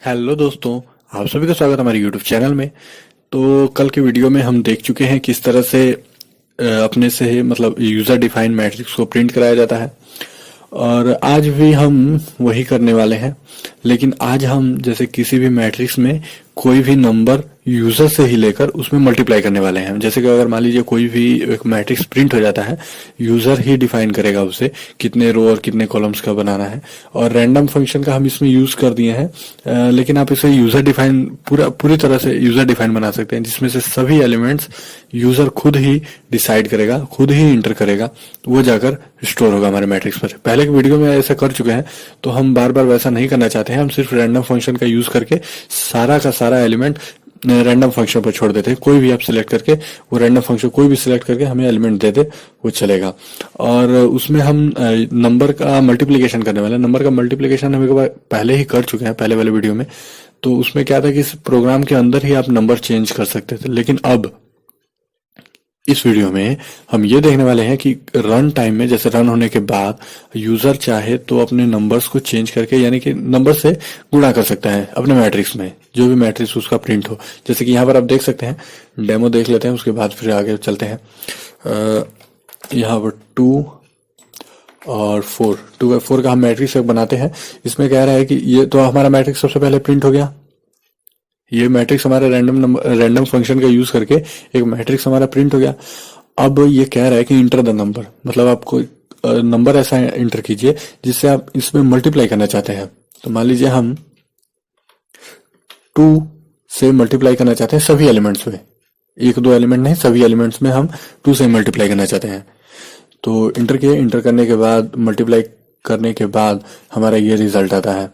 Hello दोस्तों। आप सभी का स्वागत है हमारे यूट्यूब चैनल में। तो कल के वीडियो में हम देख चुके हैं किस तरह से अपने से मतलब यूजर डिफाइंड मैट्रिक्स को प्रिंट कराया जाता है। और आज भी हम वही करने वाले हैं। लेकिन आज हम जैसे किसी भी मैट्रिक्स में कोई भी नंबर यूजर से ही लेकर उसमें मल्टीप्लाई करने वाले हैं। जैसे कि अगर मान लीजिए कोई भी एक मैट्रिक्स प्रिंट हो जाता है, यूजर ही डिफाइन करेगा उसे कितने रो और कितने कॉलम्स का बनाना है। और रैंडम फंक्शन का हम इसमें यूज कर दिए हैं। लेकिन आप इसे यूजर डिफाइन पूरी तरह से यूजर डिफाइन बना सकते हैं, जिसमें से सभी एलिमेंट्स यूजर खुद ही डिसाइड करेगा, खुद ही इंटर करेगा, वो जाकर स्टोर होगा हमारे मैट्रिक्स पर। पहले के वीडियो में ऐसा कर चुके हैं, तो हम बार बार वैसा नहीं करना चाहते हैं। हम सिर्फ रैंडम फंक्शन का यूज करके सारा का सारा एलिमेंट रैंडम फंक्शन पर छोड़ देते हैं। कोई भी आप सिलेक्ट करके, वो रैंडम फंक्शन कोई भी सिलेक्ट करके हमें एलिमेंट दे दे, वो चलेगा। और उसमें हम नंबर का मल्टीप्लिकेशन करने वाले हैं। नंबर का मल्टीप्लिकेशन हम एक बार पहले ही कर चुके हैं, पहले वाले वीडियो में। तो उसमें क्या था कि इस प्रोग्राम के अंदर ही आप नंबर चेंज कर सकते थे। लेकिन अब इस वीडियो में हम ये देखने वाले हैं कि रन टाइम में, जैसे रन होने के बाद यूजर चाहे तो अपने नंबर्स को चेंज करके, यानी कि नंबर से गुणा कर सकता है अपने मैट्रिक्स में, जो भी मैट्रिक्स उसका प्रिंट हो। जैसे कि यहाँ पर आप देख सकते हैं, डेमो देख लेते हैं, उसके बाद फिर आगे चलते हैं। यहाँ पर 2 और 4, 2 बाई 4 का हम मैट्रिक्स बनाते हैं। इसमें कह रहा है कि ये तो हमारा मैट्रिक्स सबसे पहले प्रिंट हो गया। ये मैट्रिक्स हमारा रैंडम फंक्शन का यूज करके एक मैट्रिक्स हमारा प्रिंट हो गया। अब ये कह रहा है कि इंटर द नंबर, मतलब आपको नंबर ऐसा इंटर कीजिए जिससे आप इसमें मल्टीप्लाई करना चाहते हैं। तो मान लीजिए हम 2 से मल्टीप्लाई करना चाहते हैं सभी एलिमेंट्स में, एक दो एलिमेंट नहीं, सभी एलिमेंट्स में हम 2 से मल्टीप्लाई करना चाहते हैं। तो इंटर किए, इंटर करने के बाद, मल्टीप्लाई करने के बाद हमारा ये रिजल्ट आता है।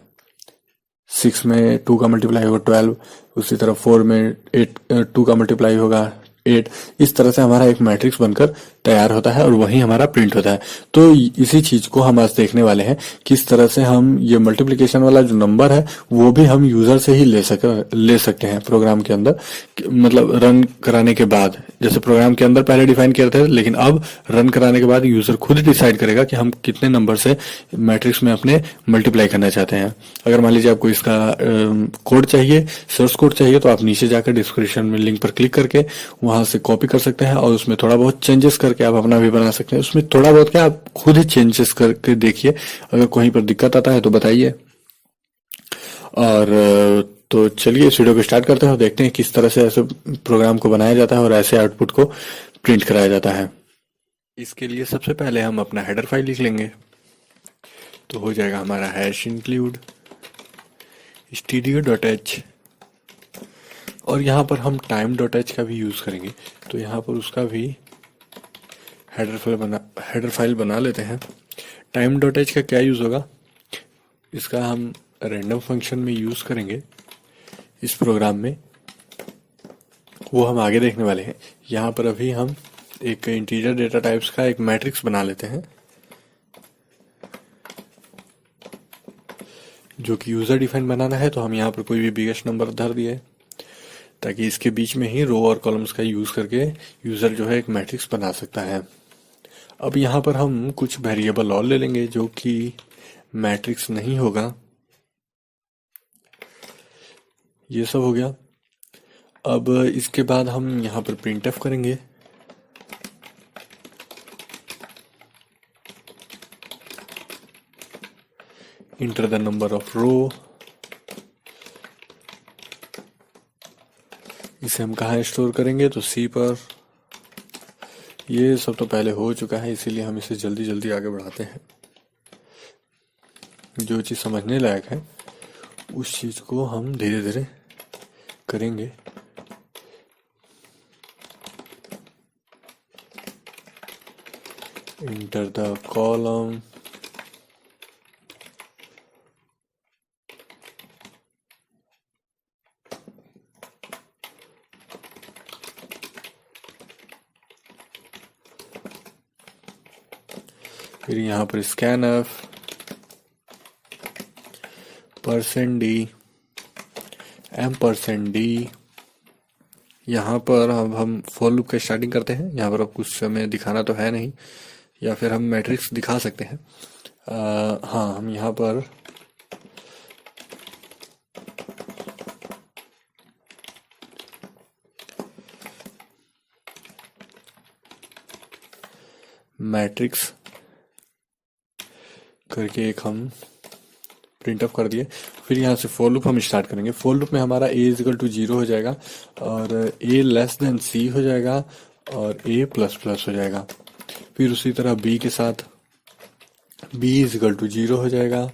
6 में 2 का मल्टीप्लाई होगा 12, उसी तरह 4 में 8, 2 का मल्टीप्लाई होगा 8। इस तरह से हमारा एक मैट्रिक्स बनकर तैयार होता है और वही हमारा प्रिंट होता है। तो इसी चीज को हम आज देखने वाले हैं, किस तरह से हम ये मल्टीप्लिकेशन वाला जो नंबर है वो भी हम यूजर से ही ले सकते हैं प्रोग्राम के अंदर। मतलब रन कराने के बाद, जैसे प्रोग्राम के अंदर पहले डिफाइन किया था, लेकिन अब रन कराने के बाद यूजर खुद डिसाइड करेगा कि हम कितने नंबर से मैट्रिक्स में अपने मल्टीप्लाई करना चाहते हैं। अगर मान लीजिए आपको इसका कोड चाहिए, सोर्स कोड चाहिए, तो आप नीचे जाकर डिस्क्रिप्शन में लिंक पर क्लिक करके वहां से कॉपी कर सकते हैं और उसमें थोड़ा बहुत चेंजेस करके आप अपना भी बना सकते हैं। उसमें थोड़ा बहुत क्या, आप खुद ही चेंजेस करके देखिए, अगर कहीं पर दिक्कत आता है तो बताइए। और तो चलिए इस वीडियो को स्टार्ट करते हैं और देखते हैं किस तरह से ऐसे प्रोग्राम को बनाया जाता है और ऐसे आउटपुट को प्रिंट कराया जाता है। इसके लिए सबसे पहले हम अपना हेडर फाइल लिख लेंगे। तो हो जाएगा हमारा हैश इंक्लूड stdio.h, और यहाँ पर हम time.h का भी यूज़ करेंगे। तो यहाँ पर उसका भी हेडर फाइल बना लेते हैं। time.h का क्या यूज़ होगा, इसका हम रैंडम फंक्शन में यूज़ करेंगे इस प्रोग्राम में, वो हम आगे देखने वाले हैं। यहाँ पर अभी हम एक इंटीजर डेटा टाइप्स का एक मैट्रिक्स बना लेते हैं, जो कि यूज़र डिफाइन बनाना है। तो हम यहाँ पर कोई भी बिगेस्ट नंबर धर दिए, ताकि इसके बीच में ही रो और कॉलम्स का यूज़ करके यूज़र जो है एक मैट्रिक्स बना सकता है। अब यहाँ पर हम कुछ वेरिएबल और ले लेंगे जो कि मैट्रिक्स नहीं होगा। ये सब हो गया। अब इसके बाद हम यहाँ पर प्रिंटएफ करेंगे। इंटर द नंबर ऑफ रो, इसे हम कहाँ स्टोर करेंगे, तो सी पर। ये सब तो पहले हो चुका है, इसीलिए हम इसे जल्दी जल्दी आगे बढ़ाते हैं। जो चीज़ समझने लायक है उस चीज़ को हम धीरे धीरे करेंगे। इंटर द कॉलम, फिर यहाँ पर स्कैनफ, %d, %d। यहाँ पर अब हम फॉर लूप का स्टार्टिंग करते हैं। यहाँ पर अब कुछ हमें दिखाना तो है नहीं, या फिर हम मैट्रिक्स दिखा सकते हैं। हाँ, हम यहाँ पर मैट्रिक्स करके एक हम प्रिंट ऑफ कर दिए। फिर यहाँ से फॉर लूप हम स्टार्ट करेंगे। फॉर लूप में हमारा a इजिकल टू 0 हो जाएगा और a लेस देन c हो जाएगा और a प्लस प्लस हो जाएगा। फिर उसी तरह b के साथ b इजिकल टू 0 हो जाएगा,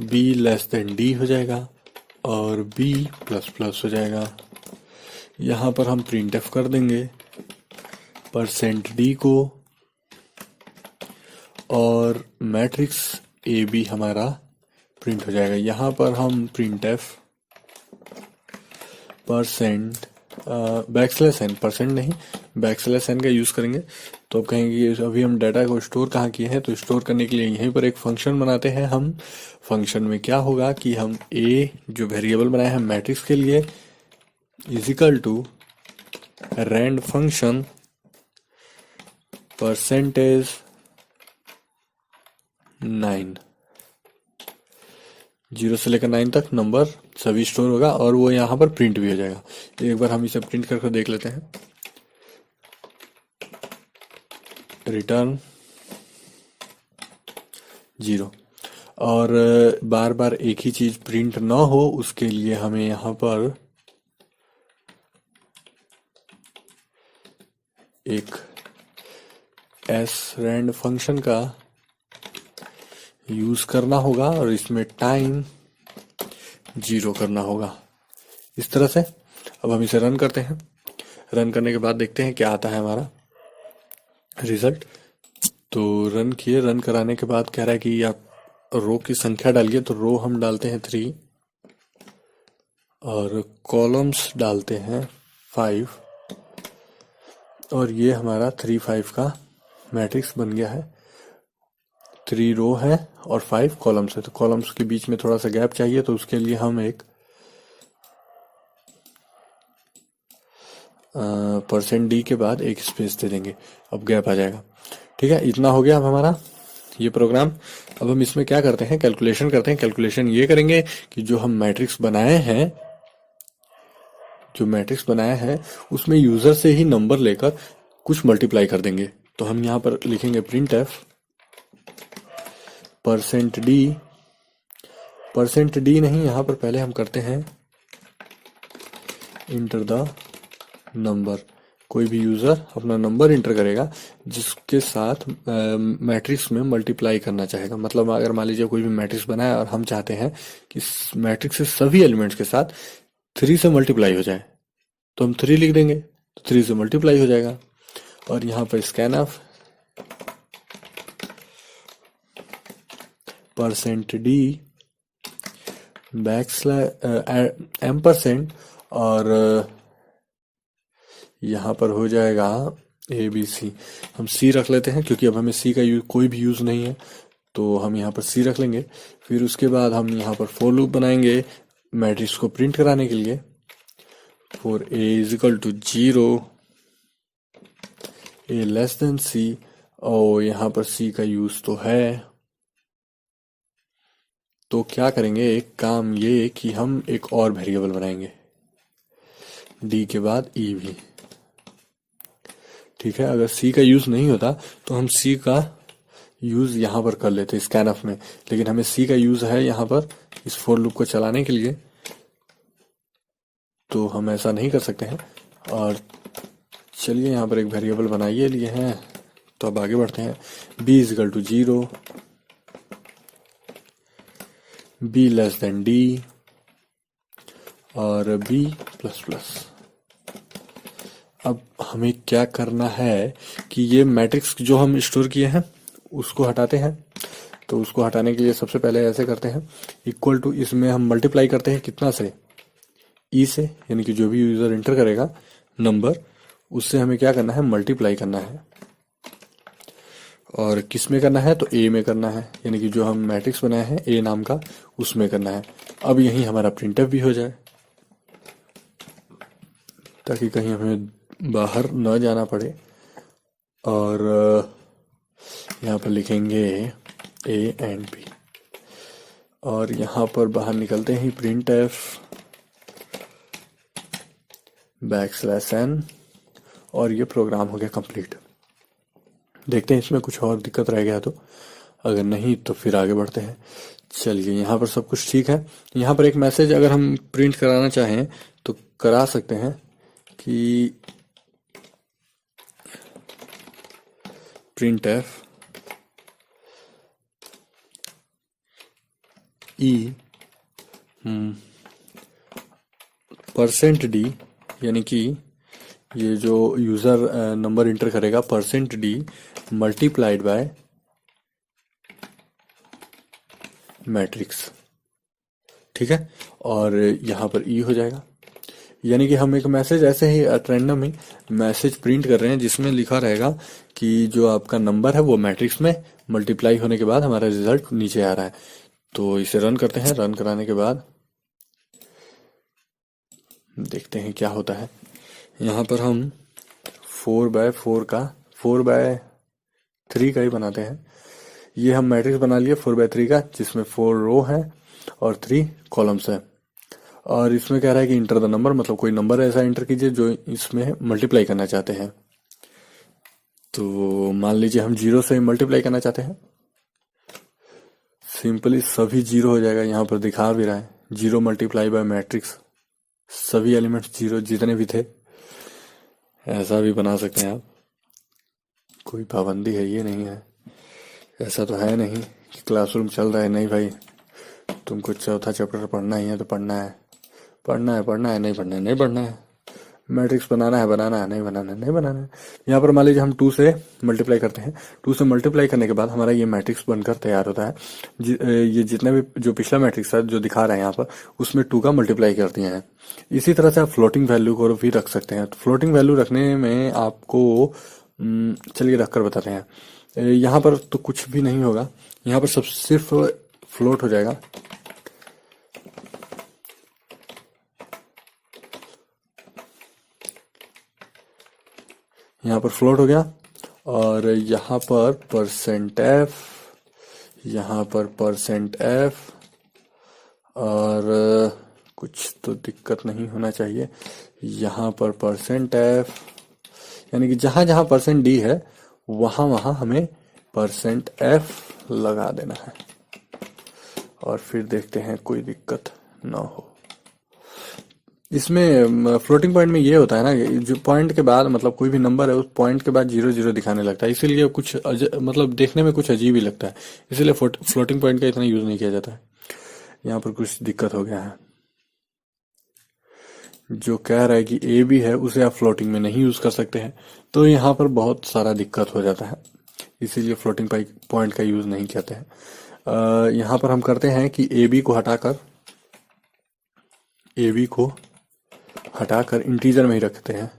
b लेस देन d हो जाएगा और b प्लस प्लस हो जाएगा। यहाँ पर हम प्रिंट एफ कर देंगे %d को और मैट्रिक्स ए बी हमारा प्रिंट हो जाएगा। यहाँ पर हम प्रिंट एफ परसेंट नहीं बैकस्लैश n का यूज करेंगे। तो अब कहेंगे कि अभी हम डाटा को स्टोर कहाँ किए हैं, तो स्टोर करने के लिए यहीं पर एक फंक्शन बनाते हैं हम। फंक्शन में क्या होगा कि हम a जो वेरिएबल बनाए हैं मैट्रिक्स के लिए इजिकल टू रैंड फंक्शन %9, 0 से लेकर 9 तक नंबर सभी स्टोर होगा और वो यहाँ पर प्रिंट भी हो जाएगा। एक बार हम इसे प्रिंट करके देख लेते हैं। रिटर्न 0 और बार बार एक ही चीज प्रिंट ना हो उसके लिए हमें यहाँ पर एक srand फंक्शन का यूज करना होगा और इसमें टाइम 0 करना होगा इस तरह से। अब हम इसे रन करते हैं। रन करने के बाद देखते हैं क्या आता है हमारा रिजल्ट। तो रन किए, रन कराने के बाद कह रहा है कि आप रो की संख्या डालिए, तो रो हम डालते हैं 3 और कॉलम्स डालते हैं 5 और ये हमारा 3 5 का मैट्रिक्स बन गया है। 3 रो है और 5 कॉलम्स है, तो कॉलम्स के बीच में थोड़ा सा गैप चाहिए, तो उसके लिए हम एक %d के बाद एक स्पेस दे देंगे। अब गैप आ जाएगा। ठीक है, इतना हो गया अब हमारा ये प्रोग्राम। अब हम इसमें क्या करते हैं, कैलकुलेशन करते हैं। कैलकुलेशन ये करेंगे कि जो हम मैट्रिक्स बनाए हैं उसमें यूजर से ही नंबर लेकर कुछ मल्टीप्लाई कर देंगे। तो हम यहाँ पर लिखेंगे प्रिंट एफ %d नहीं, यहाँ पर पहले हम करते हैं इंटर द नंबर। कोई भी यूजर अपना नंबर इंटर करेगा जिसके साथ मैट्रिक्स में मल्टीप्लाई करना चाहेगा। मतलब अगर मान लीजिए कोई भी मैट्रिक्स बनाया और हम चाहते हैं कि मैट्रिक्स से सभी एलिमेंट्स के साथ 3 से मल्टीप्लाई हो जाए, तो हम 3 लिख देंगे, तो 3 से मल्टीप्लाई हो जाएगा। और यहाँ पर स्कैन ऑफ %d %m और यहाँ पर हो जाएगा ABC। हम C रख लेते हैं क्योंकि अब हमें C का कोई भी यूज नहीं है, तो हम यहाँ पर C रख लेंगे। फिर उसके बाद हम यहाँ पर फॉर लूप बनाएंगे मैट्रिक्स को प्रिंट कराने के लिए। For a equal to 0, a less than C और यहाँ पर C का यूज तो है। तो क्या करेंगे, एक काम ये कि हम एक और वेरिएबल बनाएंगे d के बाद e भी। ठीक है, अगर C का यूज नहीं होता तो हम C का यूज यहाँ पर कर लेते स्कैनफ में, लेकिन हमें C का यूज है यहाँ पर इस फॉर लूप को चलाने के लिए, तो हम ऐसा नहीं कर सकते हैं। और चलिए यहाँ पर एक वेरिएबल बनाइए लिए हैं, तो अब आगे बढ़ते हैं। b equal to 0, b less than d और b प्लस प्लस। अब हमें क्या करना है कि ये मैट्रिक्स जो हम स्टोर किए हैं उसको हटाते हैं। तो उसको हटाने के लिए सबसे पहले ऐसे करते हैं, इक्वल टू इसमें हम मल्टीप्लाई करते हैं कितना से, ई से, यानी कि जो भी यूजर एंटर करेगा नंबर उससे हमें क्या करना है, मल्टीप्लाई करना है। और किस में करना है, तो ए में करना है, यानी कि जो हम मैट्रिक्स बनाए हैं ए नाम का उसमें करना है। अब यही हमारा प्रिंटफ भी हो जाए ताकि कहीं हमें बाहर न जाना पड़े। और यहाँ पर लिखेंगे a एंड b और यहाँ पर बाहर निकलते ही प्रिंट एफ \n और ये प्रोग्राम हो गया कंप्लीट। देखते हैं इसमें कुछ और दिक्कत रह गया तो, अगर नहीं तो फिर आगे बढ़ते हैं। चलिए, यहाँ पर सब कुछ ठीक है। यहाँ पर एक मैसेज अगर हम प्रिंट कराना चाहें तो करा सकते हैं कि print F E percent D, यानी कि ये जो यूजर नंबर इंटर करेगा percent D multiplied by matrix, ठीक है। और यहाँ पर ई हो जाएगा, यानी कि हम एक मैसेज ऐसे ही रैंडम ही मैसेज प्रिंट कर रहे हैं जिसमें लिखा रहेगा कि जो आपका नंबर है वो मैट्रिक्स में मल्टीप्लाई होने के बाद हमारा रिजल्ट नीचे आ रहा है। तो इसे रन करते हैं। रन कराने के बाद देखते हैं क्या होता है। यहाँ पर हम 4/3 का ही बनाते हैं। ये हम मैट्रिक्स बना लिए 4/3 का, जिसमें 4 रो है और 3 कॉलम्स है। और इसमें कह रहा है कि इंटर द नंबर, मतलब कोई नंबर ऐसा इंटर कीजिए जो इसमें मल्टीप्लाई करना चाहते हैं। तो मान लीजिए हम 0 से मल्टीप्लाई करना चाहते हैं। सिंपली सभी 0 हो जाएगा, यहाँ पर दिखा भी रहा है 0 मल्टीप्लाई बाय मैट्रिक्स, सभी एलिमेंट्स 0 जितने भी थे। ऐसा भी बना सकते हैं आप, कोई पाबंदी है ये नहीं है। ऐसा तो है नहीं कि क्लासरूम चल रहा है, नहीं भाई तुमको चौथा चैप्टर पढ़ना ही है तो पढ़ना है, पढ़ना है पढ़ना है, नहीं पढ़ना है नहीं पढ़ना है, मैट्रिक्स बनाना है बनाना है, नहीं बनाना है नहीं बनाना है। यहाँ पर मान लीजिए हम 2 से मल्टीप्लाई करते हैं। 2 से मल्टीप्लाई करने के बाद हमारा ये मैट्रिक्स बनकर तैयार होता है। ये जितने भी जो पिछला मैट्रिक्स है जो दिखा रहा है यहाँ पर, उसमें 2 का मल्टीप्लाई कर दिए हैं। इसी तरह से आप फ्लोटिंग वैल्यू को भी रख सकते हैं। तो फ्लोटिंग वैल्यू रखने में आपको चलिए रख कर बताते हैं। यहाँ पर तो कुछ भी नहीं होगा, यहाँ पर सब सिर्फ फ्लोट हो जाएगा। यहाँ पर फ्लोट हो गया और यहाँ पर %f, यहाँ पर %f, और कुछ तो दिक्कत नहीं होना चाहिए। यहाँ पर %f, यानी कि जहाँ जहाँ %d है वहाँ वहाँ हमें %f लगा देना है और फिर देखते हैं कोई दिक्कत ना हो। इसमें फ्लोटिंग पॉइंट में ये होता है ना, जो पॉइंट के बाद मतलब कोई भी नंबर है उस पॉइंट के बाद 0 0 दिखाने लगता है, इसीलिए कुछ मतलब देखने में कुछ अजीब ही लगता है, इसीलिए फ्लोटिंग पॉइंट का इतना यूज नहीं किया जाता है। यहाँ पर कुछ दिक्कत हो गया है। जो कह रहा है कि ए बी है उसे आप फ्लोटिंग में नहीं यूज कर सकते हैं, तो यहाँ पर बहुत सारा दिक्कत हो जाता है, इसीलिए फ्लोटिंग पॉइंट का यूज नहीं करते हैं। यहाँ पर हम करते हैं कि ए बी को हटाकर इंटीजर में ही रखते हैं।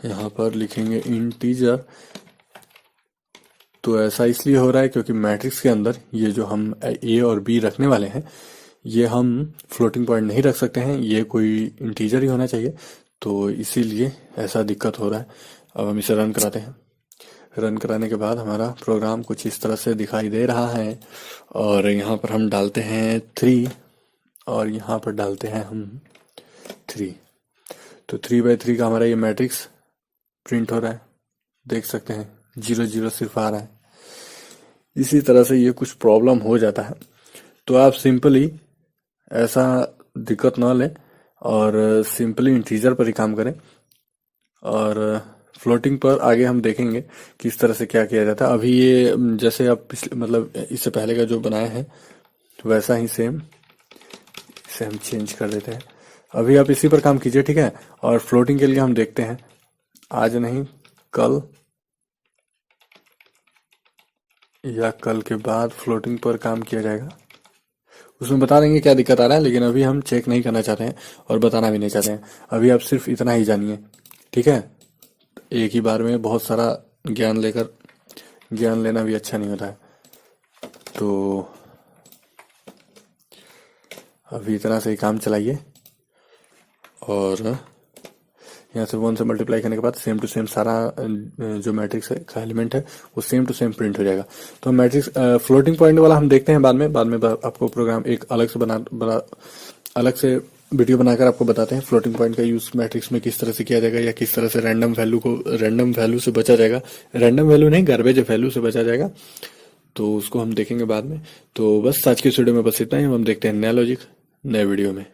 यहाँ पर लिखेंगे इंटीजर। तो ऐसा इसलिए हो रहा है क्योंकि मैट्रिक्स के अंदर ये जो हम ए और बी रखने वाले हैं ये हम फ्लोटिंग पॉइंट नहीं रख सकते हैं, ये कोई इंटीजर ही होना चाहिए, तो इसीलिए ऐसा दिक्कत हो रहा है। अब हम इसे रन कराते हैं। रन कराने के बाद हमारा प्रोग्राम कुछ इस तरह से दिखाई दे रहा है और यहाँ पर हम डालते हैं 3 और यहाँ पर डालते हैं हम 3। तो 3/3 का हमारा ये मैट्रिक्स प्रिंट हो रहा है, देख सकते हैं 0 0 सिर्फ आ रहा है। इसी तरह से ये कुछ प्रॉब्लम हो जाता है, तो आप सिंपली ऐसा दिक्कत ना लें और सिंपली इंटीजर पर ही काम करें। और फ्लोटिंग पर आगे हम देखेंगे किस तरह से क्या किया जाता है। अभी ये जैसे आप मतलब इससे पहले का जो बनाया है वैसा ही सेम इसे हम चेंज कर देते हैं। अभी आप इसी पर काम कीजिए, ठीक है। और फ्लोटिंग के लिए हम देखते हैं, आज नहीं कल या कल के बाद फ्लोटिंग पर काम किया जाएगा। उसमें बता देंगे क्या दिक्कत आ रहा है, लेकिन अभी हम चेक नहीं करना चाहते हैं और बताना भी नहीं चाहते हैं। अभी आप सिर्फ इतना ही जानिए, ठीक है। एक ही बार में बहुत सारा ज्ञान लेना भी अच्छा नहीं होता है। तो अभी इतना से ही काम चलाइए और यहाँ से 1 से मल्टीप्लाई करने के बाद सेम टू सेम सारा जो मैट्रिक्स का एलिमेंट है वो सेम टू सेम प्रिंट हो जाएगा। तो मैट्रिक्स फ्लोटिंग पॉइंट वाला हम देखते हैं बाद में आपको प्रोग्राम एक अलग से वीडियो बनाकर आपको बताते हैं फ्लोटिंग पॉइंट का यूज मैट्रिक्स में किस तरह से किया जाएगा, या किस तरह से रैंडम वैल्यू से बचा जाएगा, रैंडम वैल्यू नहीं, गार्बेज वैल्यू से बचा जाएगा। तो उसको हम देखेंगे बाद में। तो बस आज की इस वीडियो में बस इतना ही। हम देखते हैं नया लॉजिक नए वीडियो में।